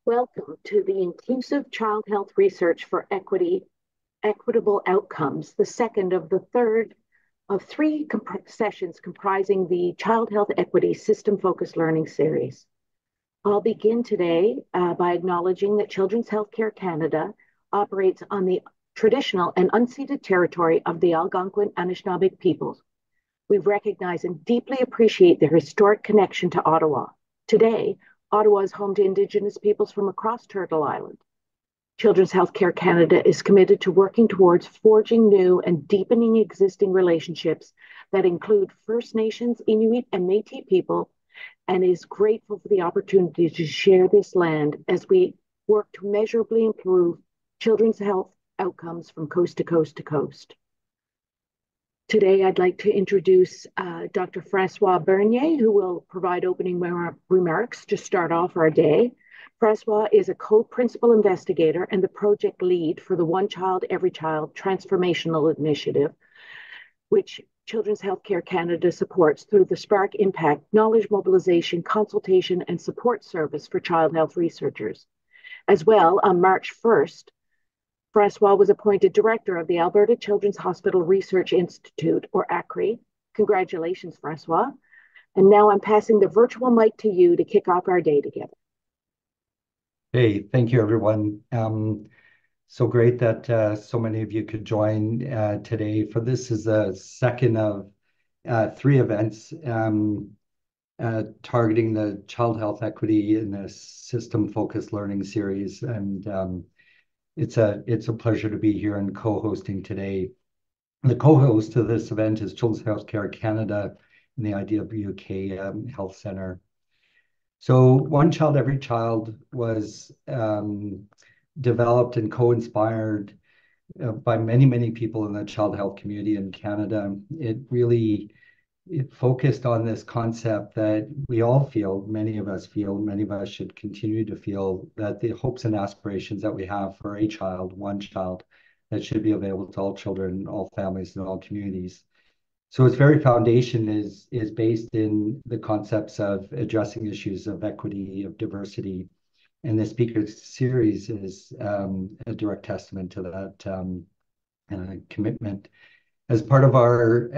Welcome to the Inclusive Child Health Research for Equitable Outcomes, the second of the third of three sessions comprising the Child Health Equity System-Focused Learning Series. I'll begin today by acknowledging that Children's Healthcare Canada operates on the traditional and unceded territory of the Algonquin Anishinaabe peoples. We recognize and deeply appreciate their historic connection to Ottawa. Today, Ottawa is home to Indigenous peoples from across Turtle Island. Children's Healthcare Canada is committed to working towards forging new and deepening existing relationships that include First Nations, Inuit, and Métis people, and is grateful for the opportunity to share this land as we work to measurably improve children's health outcomes from coast to coast to coast. Today, I'd like to introduce Dr. Francois Bernier, who will provide opening remarks to start off our day. Francois is a co-principal investigator and the project lead for the One Child, Every Child Transformational Initiative, which Children's Healthcare Canada supports through the Spark Impact Knowledge Mobilization, Consultation, and Support Service for Child Health Researchers. As well, on March 1st, Francois was appointed director of the Alberta Children's Hospital Research Institute, or ACRI. Congratulations, Francois. And now I'm passing the virtual mic to you to kick off our day together. Hey, thank you, everyone. So great that so many of you could join today for this is the second of three events targeting the child health equity in the system-focused learning series. And it's a pleasure to be here and co-hosting today. The co-host of this event is Children's Healthcare Canada and the IWK Health Centre. So One Child, Every Child was developed and co-inspired by many, many people in the child health community in Canada. It focused on this concept that we all feel, many of us should continue to feel, that the hopes and aspirations that we have for a child, one child, that should be available to all children, all families, and all communities. So its very foundation is based in the concepts of addressing issues of equity, of diversity. And the speaker series is a direct testament to that commitment. As part of our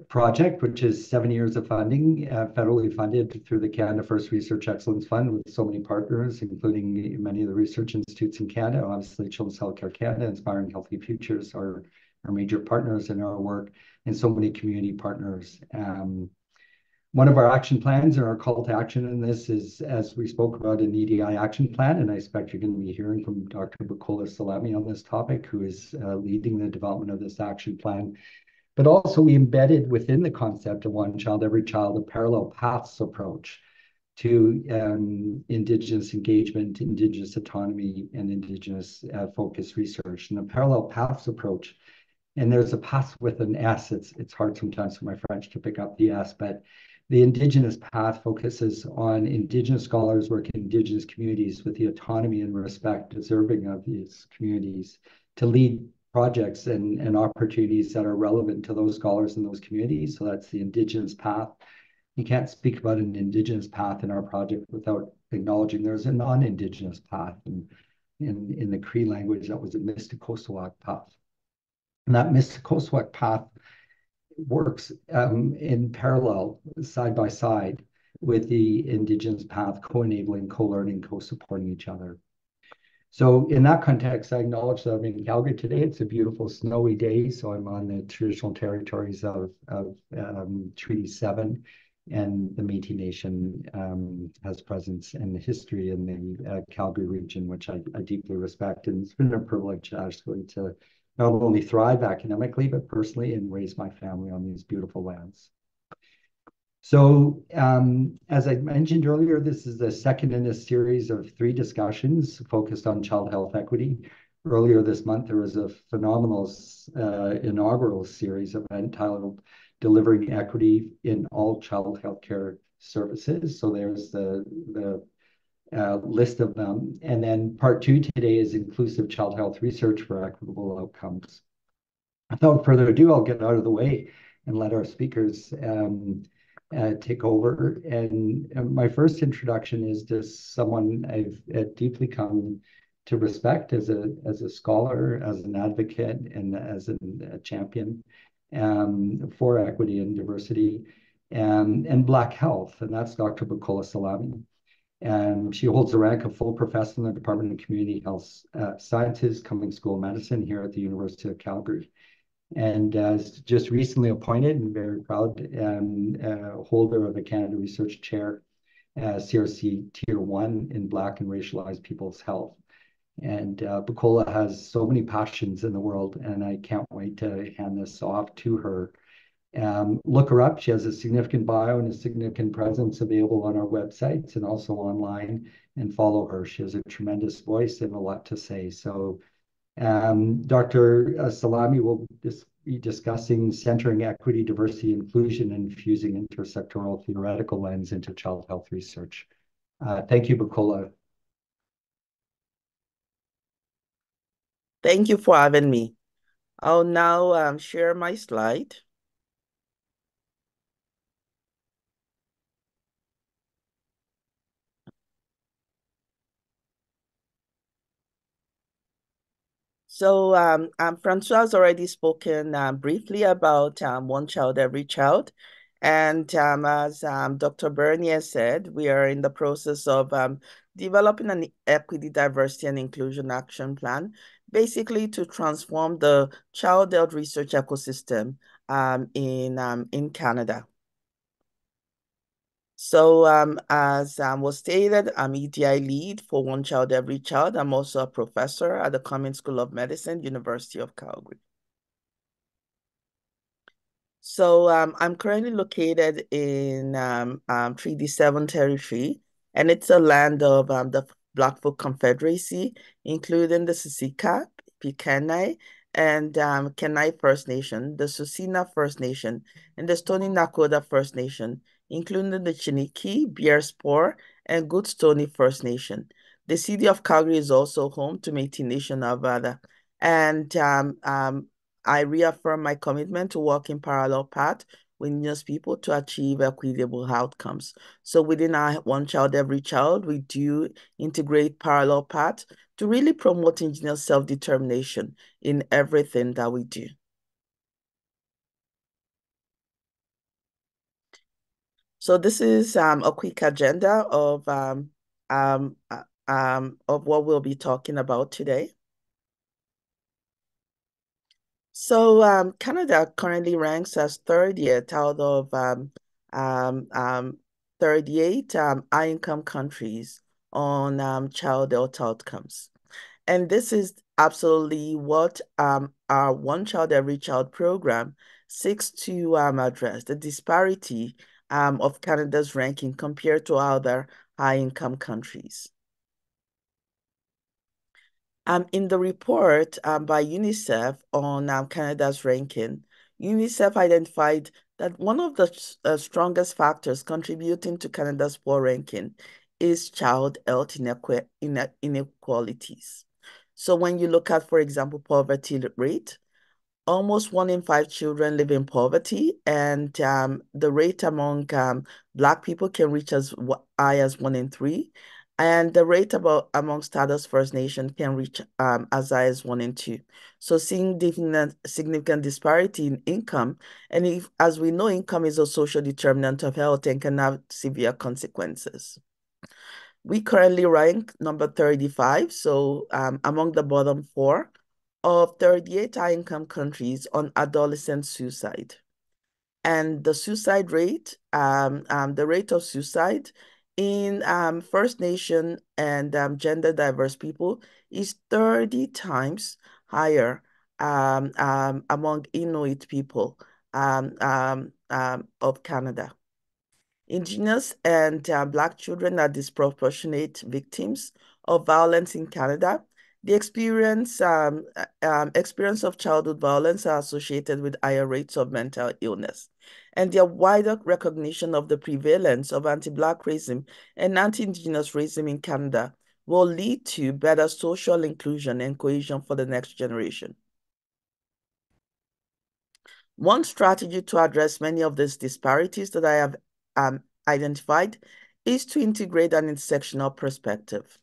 project, which is 7 years of funding, federally funded through the Canada First Research Excellence Fund with so many partners, including many of the research institutes in Canada. Obviously, Children's Healthcare Canada, Inspiring Healthy Futures are major partners in our work, and so many community partners. One of our action plans or our call to action in this is, as we spoke about, an EDI action plan, and I expect you're going to be hearing from Dr. Bukola Salami on this topic, who is leading the development of this action plan. But also we embedded within the concept of One Child, Every Child, a parallel paths approach to Indigenous engagement, Indigenous autonomy, and Indigenous focused research. And a parallel paths approach, and there's a path with an S. It's hard sometimes for my French to pick up the S, but the Indigenous path focuses on Indigenous scholars working in Indigenous communities with the autonomy and respect deserving of these communities to lead projects and opportunities that are relevant to those scholars in those communities. So that's the Indigenous path. You can't speak about an Indigenous path in our project without acknowledging there's a non-Indigenous path. And in the Cree language, that was a Mistikosoak path. And that Mistikosoak path works in parallel, side by side, with the Indigenous path, co-enabling, co-learning, co-supporting each other. So in that context, I acknowledge that I'm in Calgary today. It's a beautiful snowy day, so I'm on the traditional territories of Treaty 7, and the Métis Nation has presence and history in the Calgary region, which I deeply respect. And it's been a privilege actually to not only thrive academically, but personally, and raise my family on these beautiful lands. So as I mentioned earlier, this is the second in a series of three discussions focused on child health equity. Earlier this month, there was a phenomenal inaugural series event titled Delivering Equity in All Child Healthcare Services. So there's the list of them. And then part two today is Inclusive Child Health Research for Equitable Outcomes. Without further ado, I'll get out of the way and let our speakers take over. And my first introduction is to someone I've deeply come to respect as a scholar, as an advocate, and as a champion for equity and diversity and Black health, and that's Dr. Bukola Salami. And she holds the rank of full professor in the Department of Community Health Sciences, Cummings School of Medicine here at the University of Calgary. And just recently appointed and very proud holder of the Canada Research Chair, CRC Tier 1 in Black and racialized people's health. And Bukola has so many passions in the world, and I can't wait to hand this off to her. Look her up. She has a significant bio and a significant presence available on our websites and also online, and follow her. She has a tremendous voice and a lot to say. So Dr. Salami will be discussing centering equity, diversity, inclusion, and infusing intersectional theoretical lens into child health research. Thank you, Bukola. Thank you for having me. I'll now share my slide. So Francois has already spoken briefly about One Child, Every Child. And as Dr. Bernier said, we are in the process of developing an equity, diversity, and inclusion action plan, basically to transform the child health research ecosystem in Canada. So as was stated, I'm EDI lead for One Child, Every Child. I'm also a professor at the Cummings School of Medicine, University of Calgary. So I'm currently located in Treaty 7 territory, and it's a land of the Blackfoot Confederacy, including the Siksika, Piikani, and Kenai First Nation, the Tsuut'ina First Nation, and the Stoney Nakoda First Nation, including the Chiniki, Bearspore, and Goodstoney First Nation. The city of Calgary is also home to Métis Nation Alberta. And I reaffirm my commitment to work in parallel path with Indigenous people to achieve equitable outcomes. So within our One Child, Every Child, we do integrate parallel path to really promote Indigenous self-determination in everything that we do. So this is a quick agenda of what we'll be talking about today. So Canada currently ranks as 30th out of 38 high-income countries on child health outcomes. And this is absolutely what our One Child, Every Child program seeks to address, the disparity of Canada's ranking compared to other high-income countries. In the report by UNICEF on Canada's ranking, UNICEF identified that one of the strongest factors contributing to Canada's poor ranking is child health inequalities. So when you look at, for example, poverty rate, almost 1 in 5 children live in poverty, and the rate among Black people can reach as high as 1 in 3. And the rate among Stardust First Nation can reach as high as 1 in 2. So seeing significant disparity in income, and as we know, income is a social determinant of health and can have severe consequences. We currently rank number 35, so among the bottom 4 of 38 high-income countries on adolescent suicide. And the suicide rate, the rate of suicide in First Nation and gender diverse people is 30 times higher among Inuit people of Canada. Indigenous and Black children are disproportionate victims of violence in Canada. The experience of childhood violence are associated with higher rates of mental illness. And the wider recognition of the prevalence of anti-Black racism and anti-Indigenous racism in Canada will lead to better social inclusion and cohesion for the next generation. One strategy to address many of these disparities that I have identified is to integrate an intersectional perspective.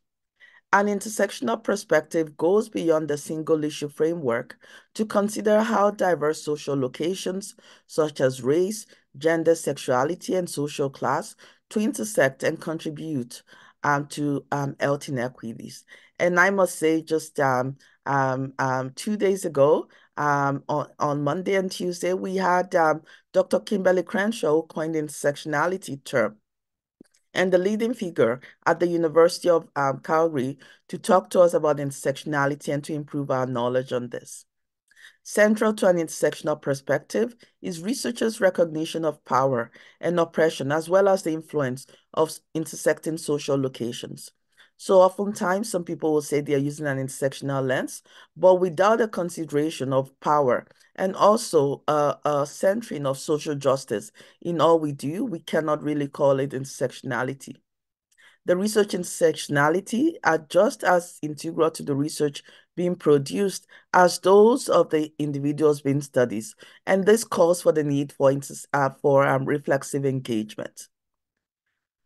An intersectional perspective goes beyond the single issue framework to consider how diverse social locations, such as race, gender, sexuality, and social class, to intersect and contribute to health inequities. And I must say, just 2 days ago, on Monday and Tuesday, we had Dr. Kimberly Crenshaw, who coined the intersectionality term, and the leading figure at the University of Calgary to talk to us about intersectionality and to improve our knowledge on this. Central to an intersectional perspective is researchers' recognition of power and oppression, as well as the influence of intersecting social locations. So oftentimes, some people will say they're using an intersectional lens, but without a consideration of power and also a centering of social justice in all we do, we cannot really call it intersectionality. The research intersectionality are just as integral to the research being produced as those of the individuals being studied, and this calls for the need for reflexive engagement.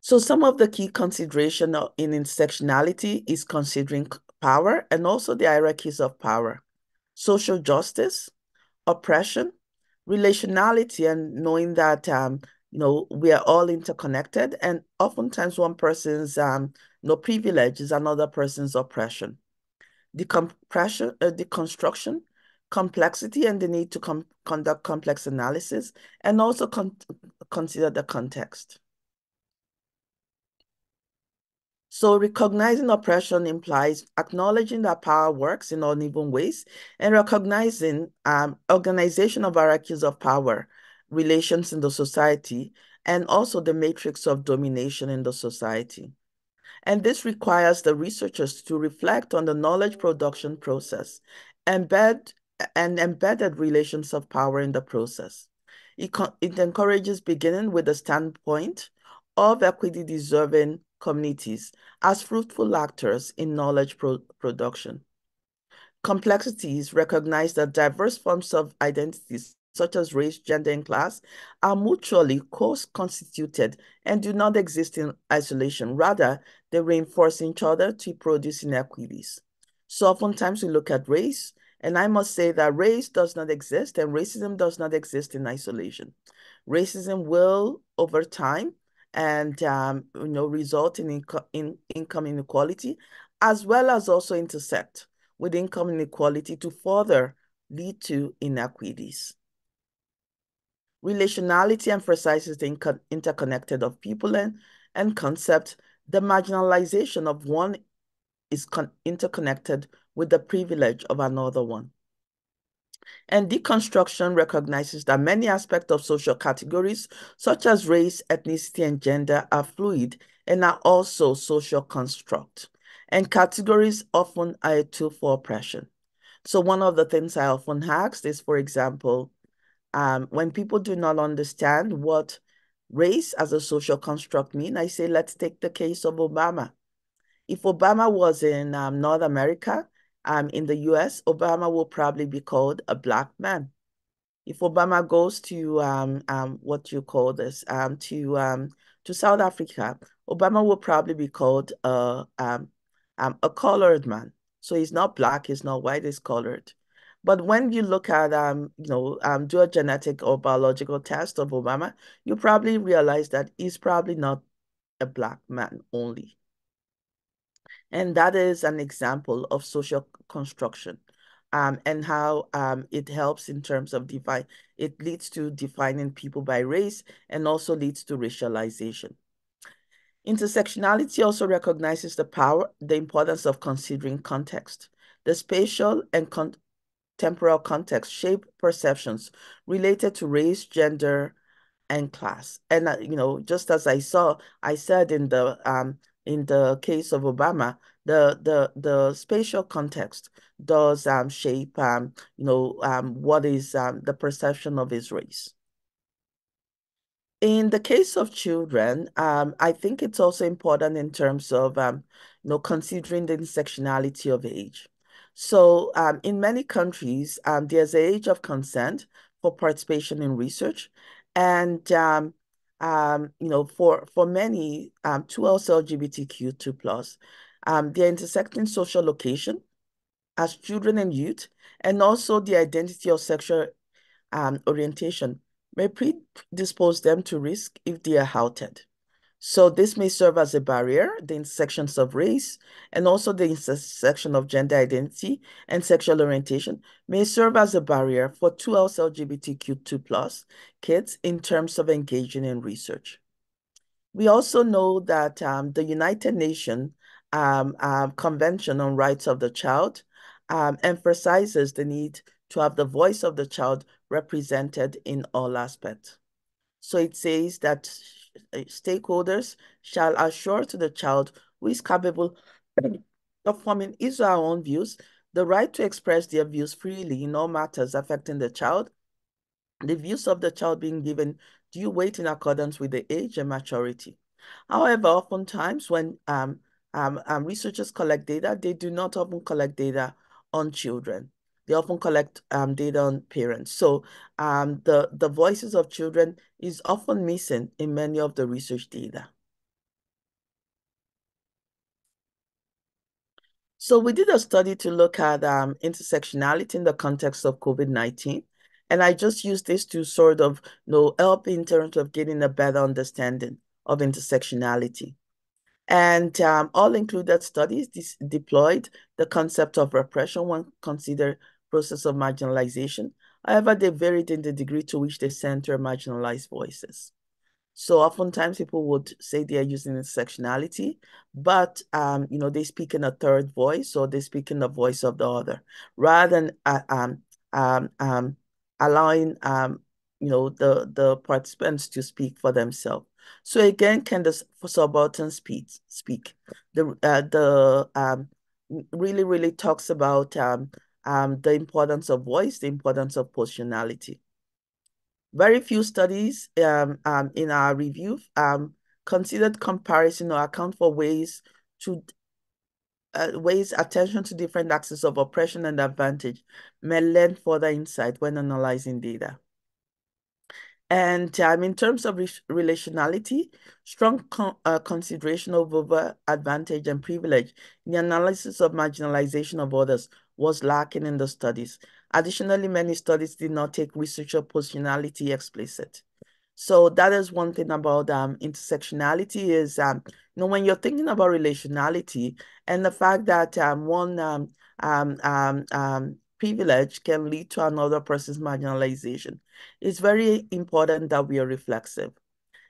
So some of the key consideration in intersectionality is considering power and also the hierarchies of power, social justice, oppression, relationality, and knowing that we are all interconnected, and oftentimes one person's privilege is another person's oppression. The construction, complexity, and the need to conduct complex analysis, and also consider the context. So recognizing oppression implies acknowledging that power works in uneven ways and recognizing organization of hierarchies of power, relations in the society, and also the matrix of domination in the society. And this requires the researchers to reflect on the knowledge production process, embedded relations of power in the process. It encourages beginning with the standpoint of equity-deserving communities as fruitful actors in knowledge production. Complexities recognize that diverse forms of identities, such as race, gender, and class, are mutually co-constituted and do not exist in isolation. Rather, they reinforce each other to produce inequities. So oftentimes we look at race, and I must say that race does not exist and racism does not exist in isolation. Racism will, over time, and result in income inequality, as well as also intersect with income inequality to further lead to inequities. Relationality emphasizes the interconnected of people and concept. The marginalization of one is interconnected with the privilege of another one. And deconstruction recognizes that many aspects of social categories, such as race, ethnicity, and gender, are fluid and are also social construct. And categories often are a tool for oppression. So one of the things I often ask is, for example, when people do not understand what race as a social construct mean, I say, let's take the case of Obama. If Obama was in North America, in the US, Obama will probably be called a Black man. If Obama goes to what you call this to South Africa, Obama will probably be called a colored man. So he's not Black, he's not white, he's colored. But when you look at do a genetic or biological test of Obama, you probably realize that he's probably not a Black man only. And that is an example of social construction and how it helps in terms of it leads to defining people by race and also leads to racialization. Intersectionality also recognizes the importance of considering context. The spatial and temporal context shape perceptions related to race, gender, and class. And just as I said in the case of Obama, the spatial context does shape what is the perception of his race. In the case of children, I think it's also important in terms of considering the intersectionality of age. So in many countries, there's an age of consent for participation in research. And for many, 2Ls LGBTQ2+, they're intersecting social location as children and youth, and also the identity or sexual orientation may predispose them to risk if they are outed. So this may serve as a barrier, the intersections of race, and also the intersection of gender identity and sexual orientation may serve as a barrier for 2Ls LGBTQ2+ kids in terms of engaging in research. We also know that the United Nations Convention on Rights of the Child emphasizes the need to have the voice of the child represented in all aspects. So it says that stakeholders shall assure to the child who is capable of forming his or her own views the right to express their views freely in all matters affecting the child, the views of the child being given due weight in accordance with the age and maturity. However, oftentimes when researchers collect data, they do not often collect data on children. They often collect data on parents. So the voices of children is often missing in many of the research data. So we did a study to look at intersectionality in the context of COVID-19. And I just used this to sort of help in terms of getting a better understanding of intersectionality. And all included studies deployed the concept of repression when considered process of marginalization. However, they varied in the degree to which they center marginalized voices. So oftentimes people would say they are using intersectionality, but they speak in a third voice, or they speak in the voice of the other, rather than allowing the participants to speak for themselves. So again, can the subaltern speak? Really talks about the importance of voice, the importance of positionality. Very few studies in our review considered comparison or account for ways attention to different axes of oppression and advantage may lend further insight when analyzing data. And in terms of relationality, strong consideration of over advantage and privilege in the analysis of marginalization of others was lacking in the studies. Additionally, many studies did not take researcher positionality explicit. So that is one thing about intersectionality is, when you're thinking about relationality and the fact that one privilege can lead to another person's marginalization, it's very important that we are reflexive.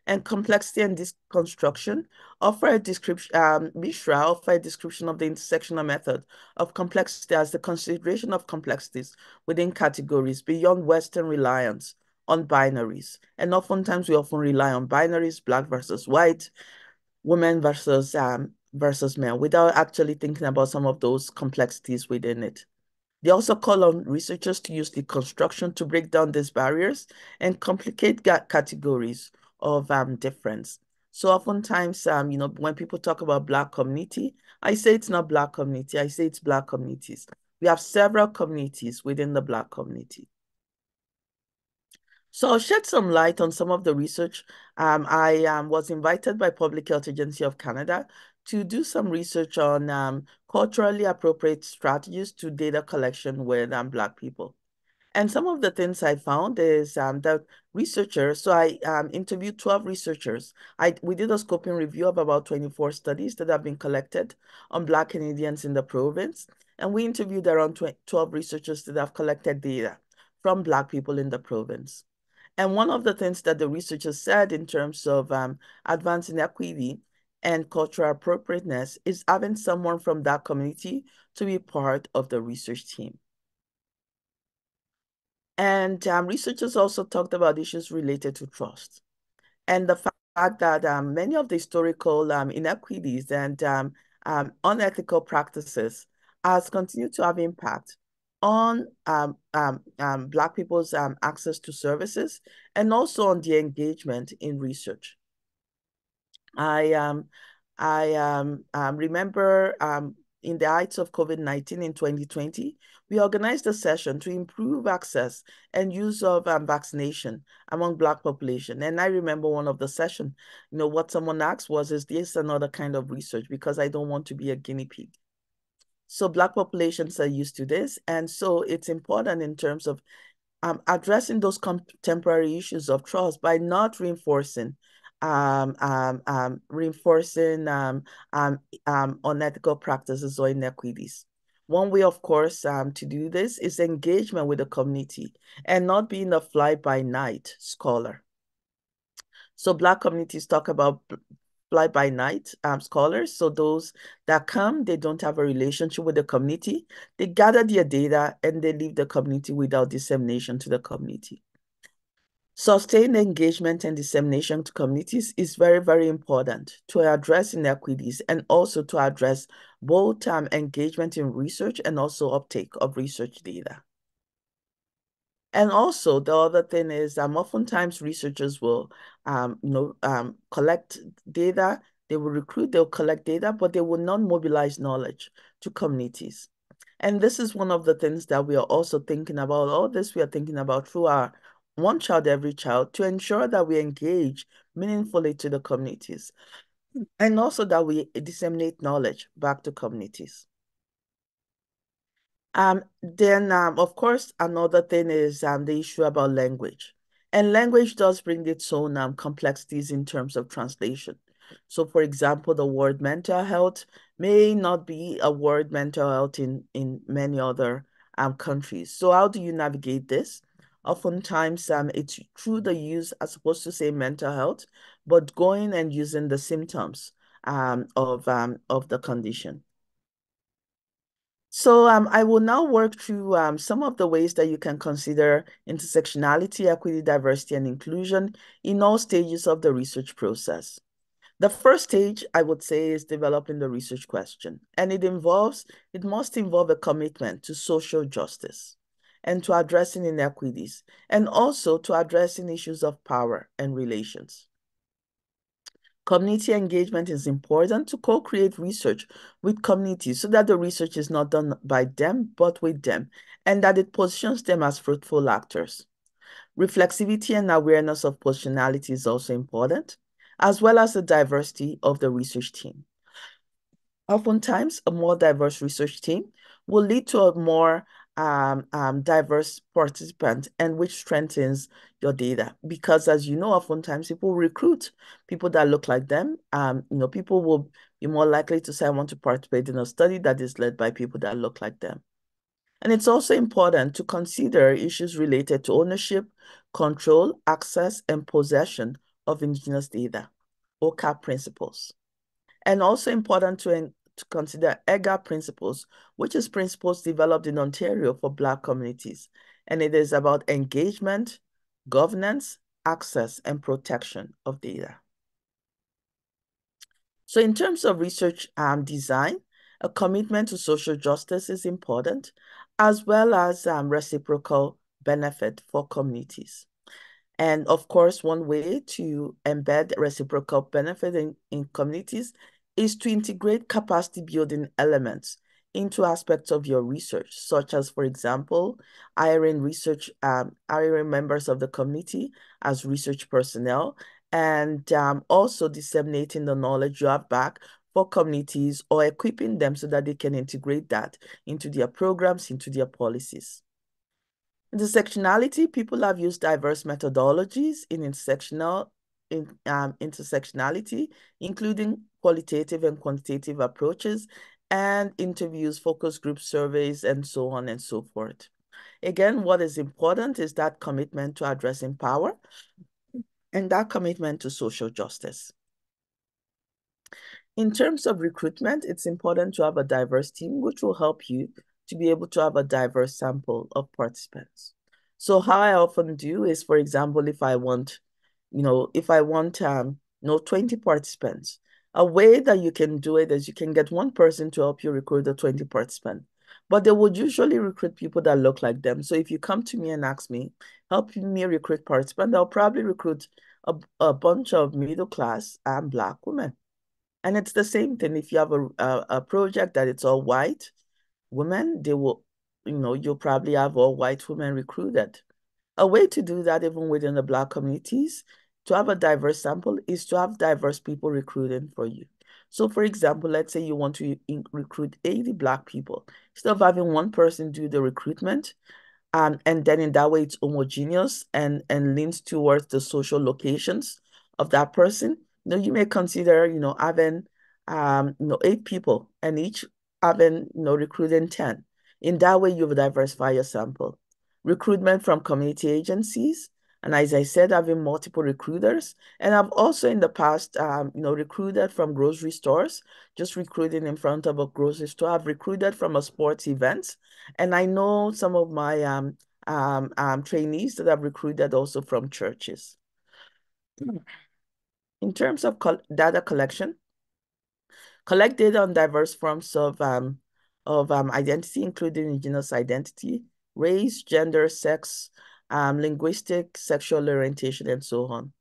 And complexity and deconstruction offer a description, Mishra offer a description of the intersectional method of complexity as the consideration of complexities within categories beyond Western reliance on binaries. And oftentimes we often rely on binaries, Black versus white, women versus men, without actually thinking about some of those complexities within it. They also call on researchers to use deconstruction to break down these barriers and complicate categories of difference. So oftentimes, when people talk about Black community, I say it's not Black community, I say it's Black communities. We have several communities within the Black community. So I'll shed some light on some of the research. I was invited by Public Health Agency of Canada to do some research on culturally appropriate strategies to data collection with Black people. And some of the things I found is that researchers, so I interviewed 12 researchers. We did a scoping review of about 24 studies that have been collected on Black Canadians in the province. And we interviewed around 12 researchers that have collected data from Black people in the province. And one of the things that the researchers said in terms of advancing equity and cultural appropriateness is having someone from that community to be part of the research team. And researchers also talked about issues related to trust and the fact that many of the historical inequities and unethical practices has continued to have impact on Black people's access to services and also on their engagement in research. I remember in the height of COVID-19 in 2020, we organized a session to improve access and use of vaccination among Black population. And I remember one of the session, what someone asked was, is this another kind of research? Because I don't want to be a guinea pig. So Black populations are used to this. And so it's important in terms of addressing those contemporary issues of trust by not reinforcing unethical practices or inequities. One way, of course, to do this is engagement with the community and not being a fly-by-night scholar. So Black communities talk about fly-by-night scholars. So those that come, they don't have a relationship with the community. They gather their data and they leave the community without dissemination to the community. Sustained engagement and dissemination to communities is very, very important to address inequities and also to address both engagement in research and also uptake of research data. And also the other thing is oftentimes researchers will collect data, they will recruit, they'll collect data, but they will not mobilize knowledge to communities. And this is one of the things that we are also thinking about. All this we are thinking about through our One Child, Every Child to ensure that we engage meaningfully to the communities and also that we disseminate knowledge back to communities. Of course, another thing is the issue about language. And language does bring its own complexities in terms of translation. So, for example, the word mental health may not be a word mental health in many other countries. So how do you navigate this? Oftentimes, it's through the use as opposed to say mental health, but going and using the symptoms of the condition. So I will now work through some of the ways that you can consider intersectionality, equity, diversity, and inclusion in all stages of the research process. The first stage, I would say, is developing the research question. And it must involve a commitment to social justice and to addressing inequities, and also to addressing issues of power and relations. Community engagement is important to co-create research with communities so that the research is not done by them, but with them, and that it positions them as fruitful actors. Reflexivity and awareness of positionality is also important, as well as the diversity of the research team. Oftentimes, a more diverse research team will lead to a more diverse participant, and which strengthens your data. Because as you know, oftentimes people recruit people that look like them. People will be more likely to say, I want to participate in a study that is led by people that look like them. And it's also important to consider issues related to ownership, control, access, and possession of Indigenous data, OCAP principles. And also important to consider EGA principles, which is principles developed in Ontario for Black communities. And it is about engagement, governance, access, and protection of data. So in terms of research design, a commitment to social justice is important, as well as reciprocal benefit for communities. And of course, one way to embed reciprocal benefit in communities is to integrate capacity building elements into aspects of your research, such as, for example, hiring members of the community as research personnel, and also disseminating the knowledge you have back for communities or equipping them so that they can integrate that into their programs, into their policies. Intersectionality, people have used diverse methodologies in intersectionality, including qualitative and quantitative approaches and interviews, focus group surveys, and so on and so forth. Again, what is important is that commitment to addressing power and that commitment to social justice. In terms of recruitment, it's important to have a diverse team, which will help you to be able to have a diverse sample of participants. So how I often do is, for example, if I want 20 participants, a way that you can do it is you can get one person to help you recruit the 20 participants, but they would usually recruit people that look like them. So if you come to me and ask me, help me recruit participants, I'll probably recruit a bunch of middle class and Black women. And it's the same thing if you have a project that it's all white women, they will, you'll probably have all white women recruited. A way to do that, even within the Black communities, to have a diverse sample is to have diverse people recruiting for you. So for example, let's say you want to recruit 80 Black people. Instead of having one person do the recruitment, and then in that way it's homogeneous and leans towards the social locations of that person. You may consider, having 8 people and each having, recruiting 10. In that way, you diversify your sample. Recruitment from community agencies, and as I said, having multiple recruiters. And I've also in the past, recruited from grocery stores, just recruiting in front of a grocery store. I've recruited from a sports event. And I know some of my trainees that I've recruited also from churches. In terms of data collection, collect data on diverse forms of identity, including Indigenous identity, race, gender, sex, linguistic, sexual orientation, and so on.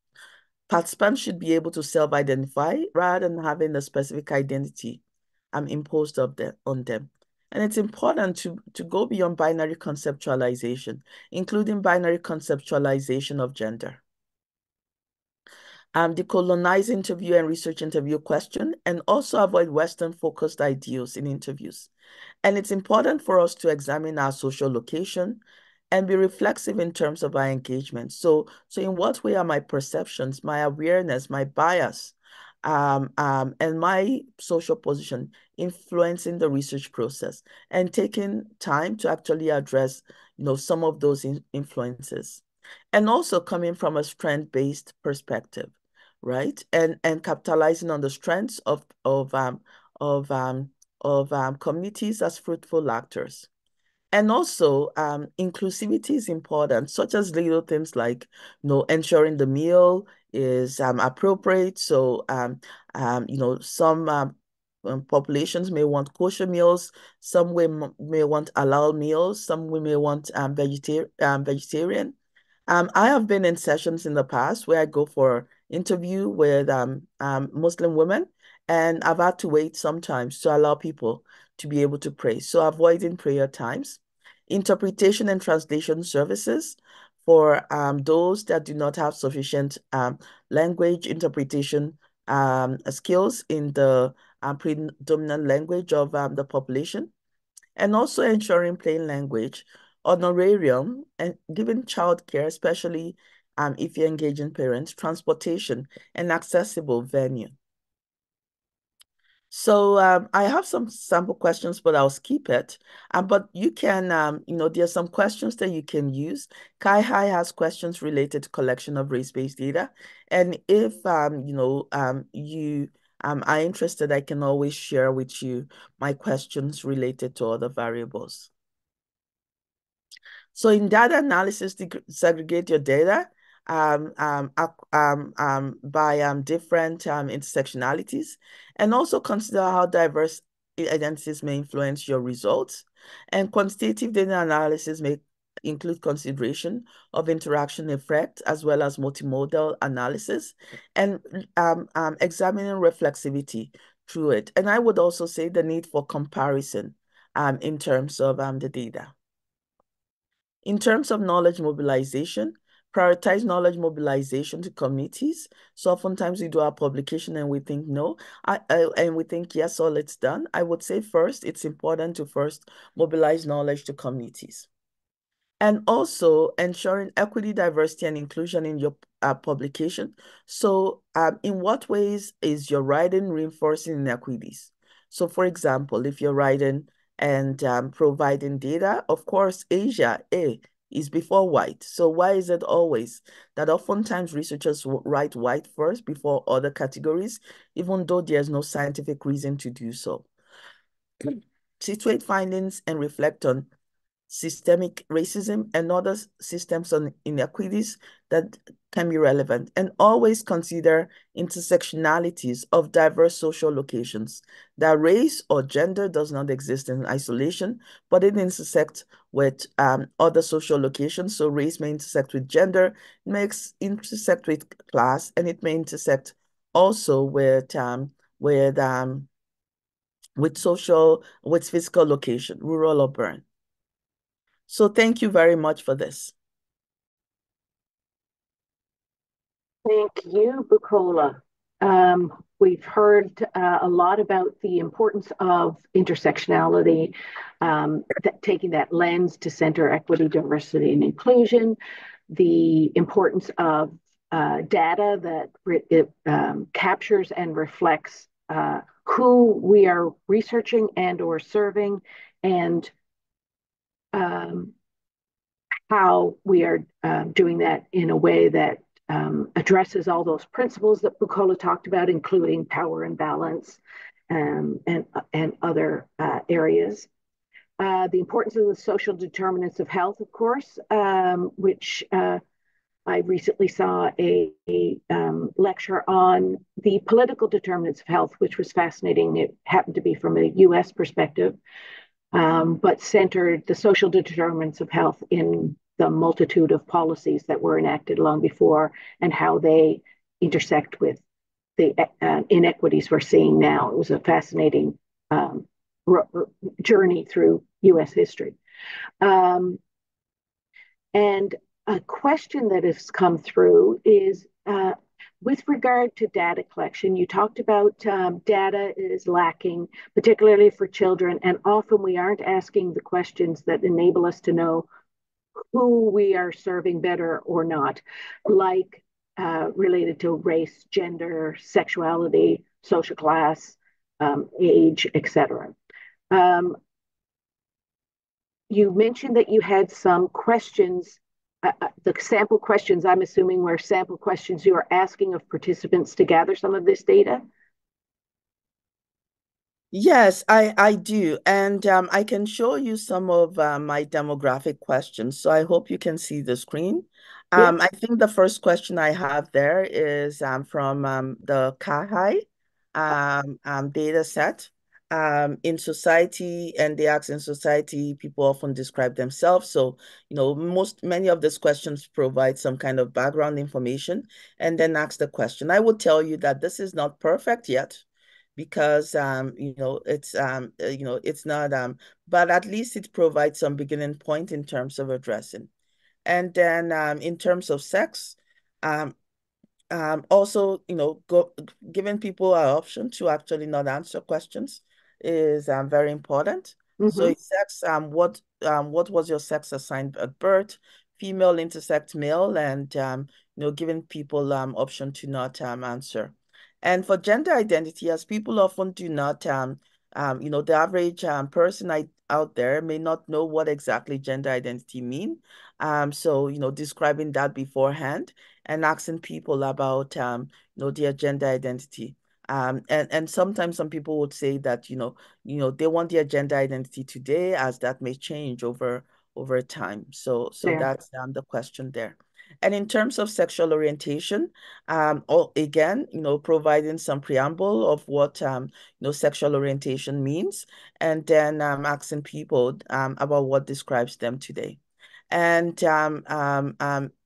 Participants should be able to self-identify rather than having a specific identity imposed on them. And it's important to go beyond binary conceptualization, including binary conceptualization of gender. Decolonize interview and research interview question, and also avoid Western-focused ideals in interviews. And it's important for us to examine our social location and be reflexive in terms of our engagement. So in what way are my perceptions, my awareness, my bias, and my social position influencing the research process, and taking time to actually address, some of those influences. And also coming from a strength-based perspective, right? And capitalizing on the strengths of communities as fruitful actors. And also, inclusivity is important, such as little things like, ensuring the meal is appropriate. So, some populations may want kosher meals, some may want halal meals, some may want vegetarian. I have been in sessions in the past where I go for interview with Muslim women, and I've had to wait sometimes to allow people to be able to pray. So avoiding prayer times. Interpretation and translation services for those that do not have sufficient language interpretation skills in the predominant language of the population. And also ensuring plain language, honorarium, and giving childcare, especially if you're engaging parents, transportation, and accessible venue. So I have some sample questions, but I'll skip it. But you can, there's some questions that you can use. Kai-Hai has questions related to collection of race-based data. And if, you are interested, I can always share with you my questions related to other variables. So in data analysis, segregate your data by different intersectionalities, and also consider how diverse identities may influence your results. And quantitative data analysis may include consideration of interaction effect as well as multimodal analysis, and examining reflexivity through it. And I would also say the need for comparison in terms of the data. In terms of knowledge mobilization, prioritize knowledge mobilization to communities. So oftentimes we do our publication and we think, no, and we think, yes, all it's done. I would say first, it's important to first mobilize knowledge to communities. And also ensuring equity, diversity, and inclusion in your publication. So in what ways is your writing reinforcing inequities? So for example, if you're writing and providing data, of course, Asia, A, is before white. So why is it always that oftentimes researchers write white first before other categories, even though there's no scientific reason to do so? Situate findings and reflect on systemic racism and other systems on inequities that can be relevant, and always consider intersectionalities of diverse social locations. That race or gender does not exist in isolation, but it intersects with other social locations. So race may intersect with gender, it may intersect with class, and it may intersect also with with physical location, rural or urban. So thank you very much for this. Thank you, Bukola. We've heard a lot about the importance of intersectionality, taking that lens to center equity, diversity, and inclusion, the importance of data that captures and reflects who we are researching and or serving, and how we are doing that in a way that addresses all those principles that Bukola talked about, including power and balance and other areas. The importance of the social determinants of health, of course, which I recently saw a lecture on the political determinants of health, which was fascinating. It happened to be from a US perspective, but centered the social determinants of health in the multitude of policies that were enacted long before and how they intersect with the inequities we're seeing now. It was a fascinating journey through US history. And a question that has come through is with regard to data collection. You talked about data is lacking, particularly for children, and often we aren't asking the questions that enable us to know who we are serving better or not, like related to race, gender, sexuality, social class, age, etc. You mentioned that you had some questions. The sample questions, I'm assuming, were sample questions you are asking of participants to gather some of this data? Yes, I do. And I can show you some of my demographic questions. So I hope you can see the screen. Yeah. I think the first question I have there is from the KAHI data set. In society, and they ask in society, people often describe themselves. So, many of these questions provide some kind of background information and then ask the question. I would tell you that this is not perfect yet, because it's not but at least it provides some beginning point in terms of addressing. And then in terms of sex, also, giving people an option to actually not answer questions is very important. So sex, what was your sex assigned at birth? Female intersect male, and giving people option to not answer. And for gender identity, as people often do not, the average person out there may not know what exactly gender identity mean. So, describing that beforehand and asking people about, their gender identity. And sometimes some people would say that, they want their gender identity today, as that may change over time. So Yeah. that's the question there. And in terms of sexual orientation, again, providing some preamble of what, sexual orientation means, and then asking people about what describes them today. And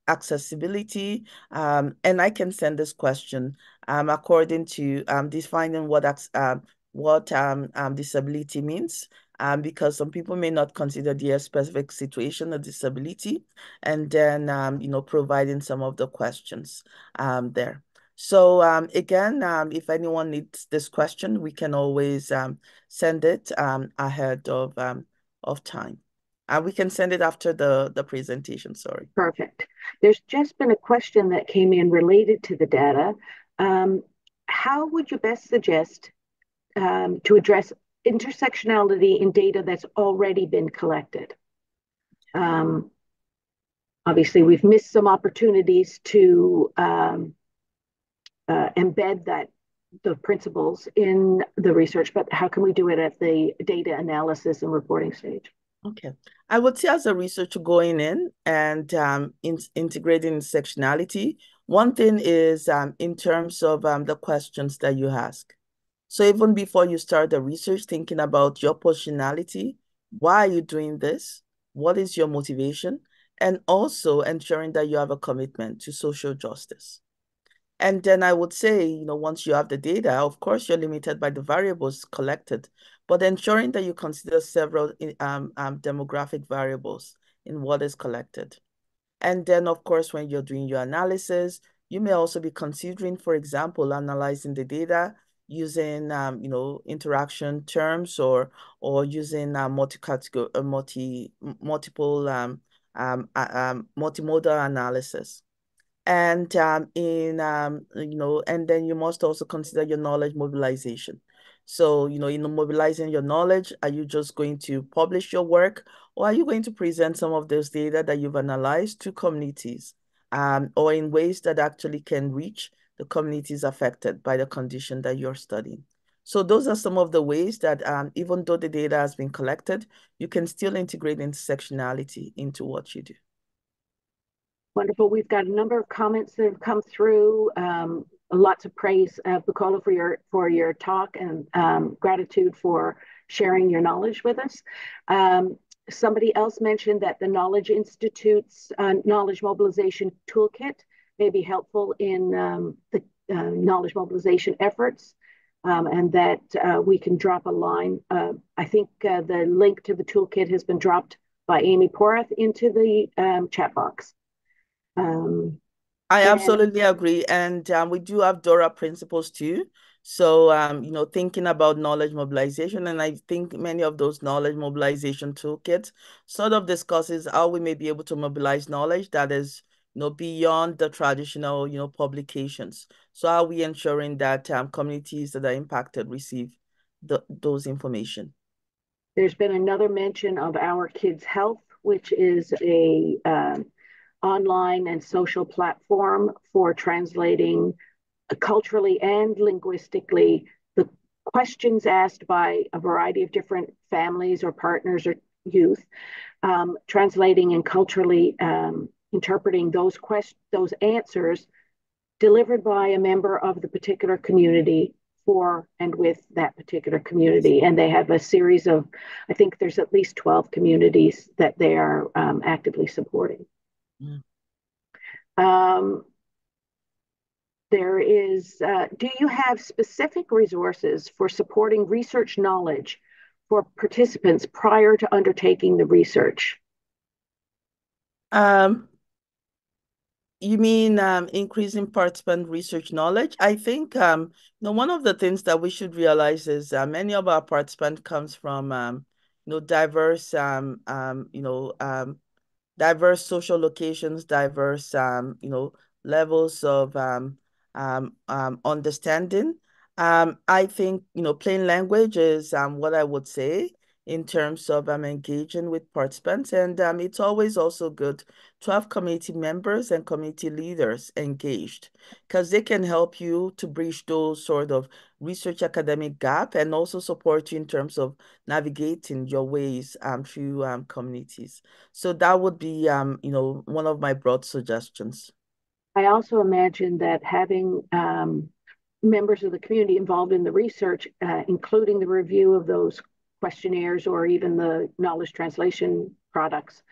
accessibility, and I can send this question according to defining what disability means, because some people may not consider their specific situation a disability, and then providing some of the questions there. So again, if anyone needs this question, we can always send it ahead of time. We can send it after the presentation, sorry. Perfect. There's just been a question that came in related to the data. How would you best suggest to address intersectionality in data that's already been collected? Obviously, we've missed some opportunities to embed the principles in the research, but how can we do it at the data analysis and reporting stage? Okay. I would say, as a researcher going in and integrating intersectionality, one thing is in terms of the questions that you ask. So even before you start the research, thinking about your positionality, why are you doing this? What is your motivation? And also ensuring that you have a commitment to social justice. And then I would say, once you have the data, of course, you're limited by the variables collected, but ensuring that you consider several demographic variables in what is collected. And then, of course, when you're doing your analysis, you may also be considering, for example, analyzing the data using, interaction terms or using multiple multimodal analysis. And and then you must also consider your knowledge mobilization. So, in mobilizing your knowledge, are you just going to publish your work, or are you going to present some of those data that you've analyzed to communities, or in ways that actually can reach the communities affected by the condition that you're studying? So those are some of the ways that even though the data has been collected, you can still integrate intersectionality into what you do. Wonderful. We've got a number of comments that have come through. Lots of praise, Bukola, for your talk, and gratitude for sharing your knowledge with us. Somebody else mentioned that the Knowledge Institute's knowledge mobilization toolkit may be helpful in the knowledge mobilization efforts, and that we can drop a line. I think the link to the toolkit has been dropped by Amy Porath into the chat box. I absolutely agree. And we do have DORA principles too. So, thinking about knowledge mobilization, and I think many of those knowledge mobilization toolkits sort of discusses how we may be able to mobilize knowledge that is, beyond the traditional, publications. So how are we ensuring that communities that are impacted receive those information? There's been another mention of Our Kids Health, which is a online and social platform for translating culturally and linguistically the questions asked by a variety of different families or partners or youth, translating and culturally interpreting those answers delivered by a member of the particular community for and with that particular community. And they have a series of, I think there's at least 12 communities that they are actively supporting. There is, do you have specific resources for supporting research knowledge for participants prior to undertaking the research? You mean increasing participant research knowledge? I think one of the things that we should realize is many of our participants comes from diverse diverse social locations, diverse levels of understanding. I think plain language is what I would say in terms of engaging with participants, and it's always also good to have community members and community leaders engaged, because they can help you to bridge those sort of research academic gap and also support you in terms of navigating your ways through communities. So that would be one of my broad suggestions. I also imagine that having members of the community involved in the research, including the review of those questionnaires or even the knowledge translation products,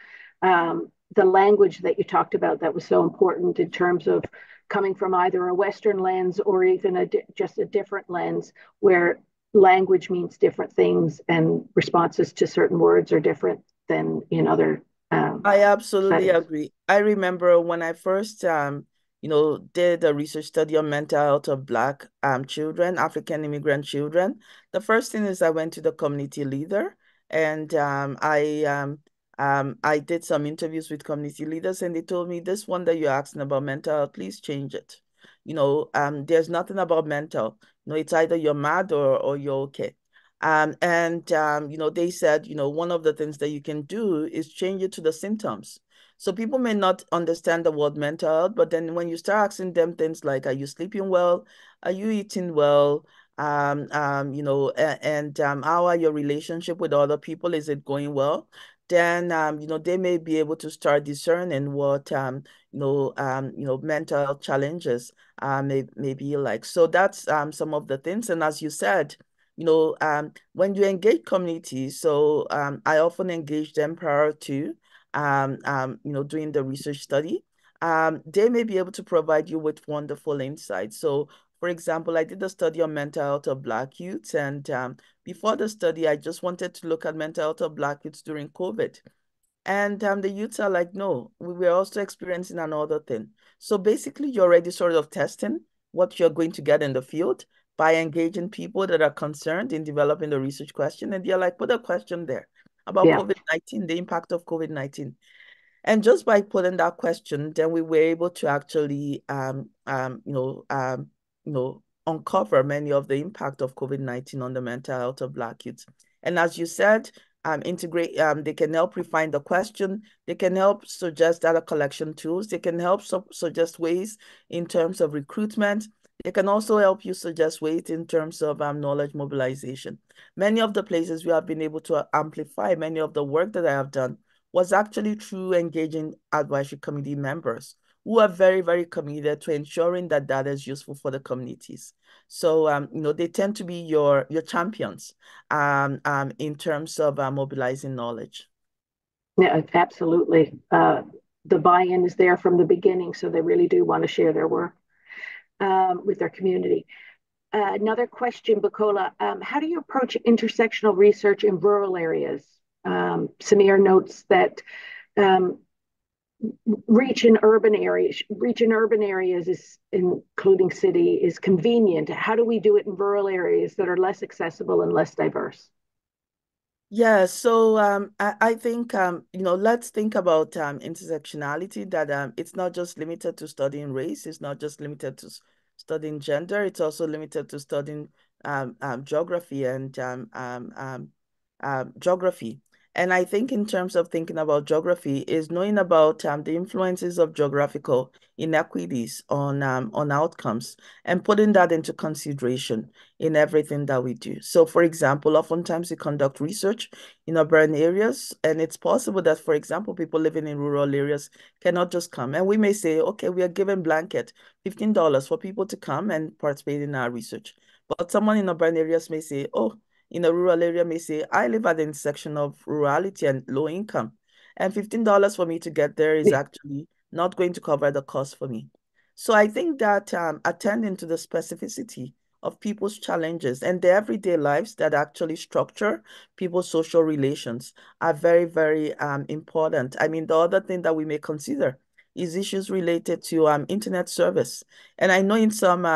the language that you talked about that was so important in terms of coming from either a Western lens or even just a different lens, where language means different things and responses to certain words are different than in other I absolutely settings. agree. I remember when I first did a research study on mental health of Black children, African immigrant children. The first thing is I went to the community leader, and I did some interviews with community leaders, and they told me, this one that you're asking about mental health, please change it. There's nothing about mental. It's either you're mad or you're okay. They said, one of the things that you can do is change it to the symptoms. So people may not understand the word mental health, but then when you start asking them things like, are you sleeping well? Are you eating well? And how are your relationship with other people? Is it going well? Then, they may be able to start discerning what, mental health challenges may be like. So that's some of the things. And as you said, when you engage communities, so I often engage them prior to, doing the research study. they may be able to provide you with wonderful insights. So, for example, I did a study on mental health of Black youths, and before the study, I just wanted to look at mental health of Black youths during COVID. And the youths are like, no, we were also experiencing another thing. So basically, you're already sort of testing what you're going to get in the field by engaging people that are concerned in developing the research question. And they're like, put a question there about Yeah. COVID-19, the impact of COVID-19. And just by putting that question, then we were able to actually, uncover many of the impact of COVID-19 on the mental health of Black youth. And as you said, integrate. They can help refine the question. They can help suggest data collection tools. They can help suggest ways in terms of recruitment. They can also help you suggest ways in terms of knowledge mobilization. Many of the places we have been able to amplify many of the work that I have done was actually through engaging advisory committee members who are very, very committed to ensuring that data is useful for the communities. So, they tend to be your champions in terms of mobilizing knowledge. Yeah, absolutely. The buy-in is there from the beginning, so they really do want to share their work with their community. Another question, Bukola, how do you approach intersectional research in rural areas? Samir notes that reach in urban areas is, including city, is convenient. How do we do it in rural areas that are less accessible and less diverse? Yeah, so I think let's think about intersectionality, that it's not just limited to studying race, it's not just limited to studying gender, it's also limited to studying geography and geography. And I think in terms of thinking about geography is knowing about the influences of geographical inequities on outcomes and putting that into consideration in everything that we do. So for example, oftentimes we conduct research in urban areas, and it's possible that, for example, people living in rural areas cannot just come. And we may say, okay, we are giving blanket $15 for people to come and participate in our research. But someone in urban areas may say, oh, in a rural area may say, I live at the intersection of rurality and low income, and $15 for me to get there is actually not going to cover the cost for me. So I think that attending to the specificity of people's challenges and their everyday lives that actually structure people's social relations are very, very important. I mean, the other thing that we may consider is issues related to internet service. And I know in some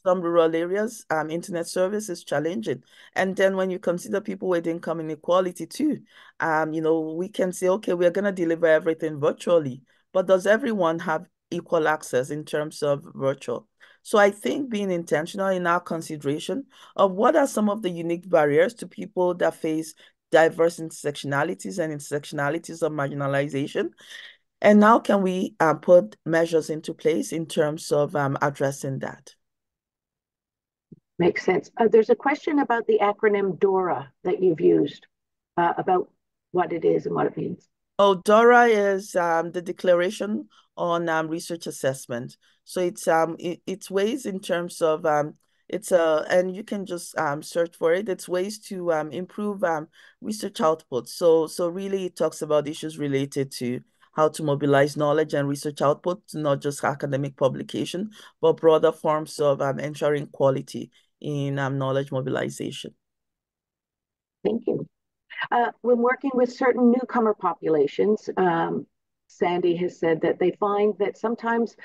rural areas, internet service is challenging. And then when you consider people with income inequality too, we can say, okay, we're going to deliver everything virtually, but does everyone have equal access in terms of virtual? So I think being intentional in our consideration of what are some of the unique barriers to people that face diverse intersectionalities and intersectionalities of marginalization, and how can we put measures into place in terms of addressing that? Makes sense. There's a question about the acronym DORA that you've used, about what it is and what it means. Oh, DORA is the Declaration on Research Assessment. So it's ways in terms of and you can just search for it. It's ways to improve research output. So really it talks about issues related to how to mobilize knowledge and research output, not just academic publication, but broader forms of ensuring quality in knowledge mobilization. Thank you. When working with certain newcomer populations, Sandy has said that they find that sometimes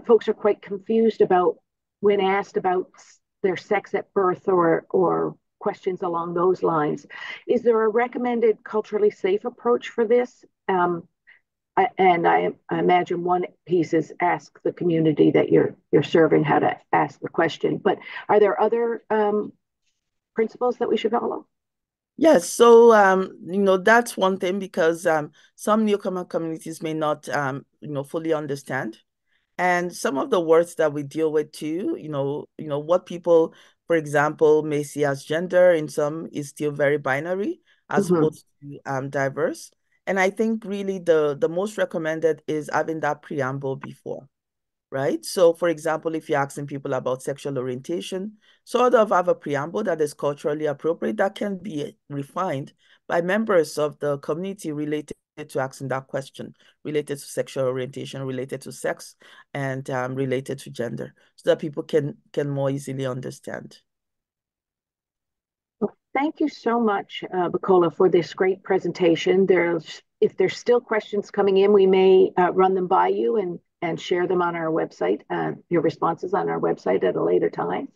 folks are quite confused about when asked about their sex at birth or questions along those lines. Is there a recommended culturally safe approach for this? I imagine one piece is ask the community that you're serving how to ask the question. But are there other principles that we should follow? Yes, so that's one thing, because some newcomer communities may not fully understand. And some of the words that we deal with too, what people, for example, may see as gender in some is still very binary as opposed to diverse. And I think really the most recommended is having that preamble before, right? So for example, if you're asking people about sexual orientation, sort of have a preamble that is culturally appropriate that can be refined by members of the community related to asking that question, related to sexual orientation, related to sex, and related to gender, so that people can more easily understand. Well, thank you so much, Bacola, for this great presentation. If there's still questions coming in, we may run them by you and share them on our website, your responses on our website at a later time.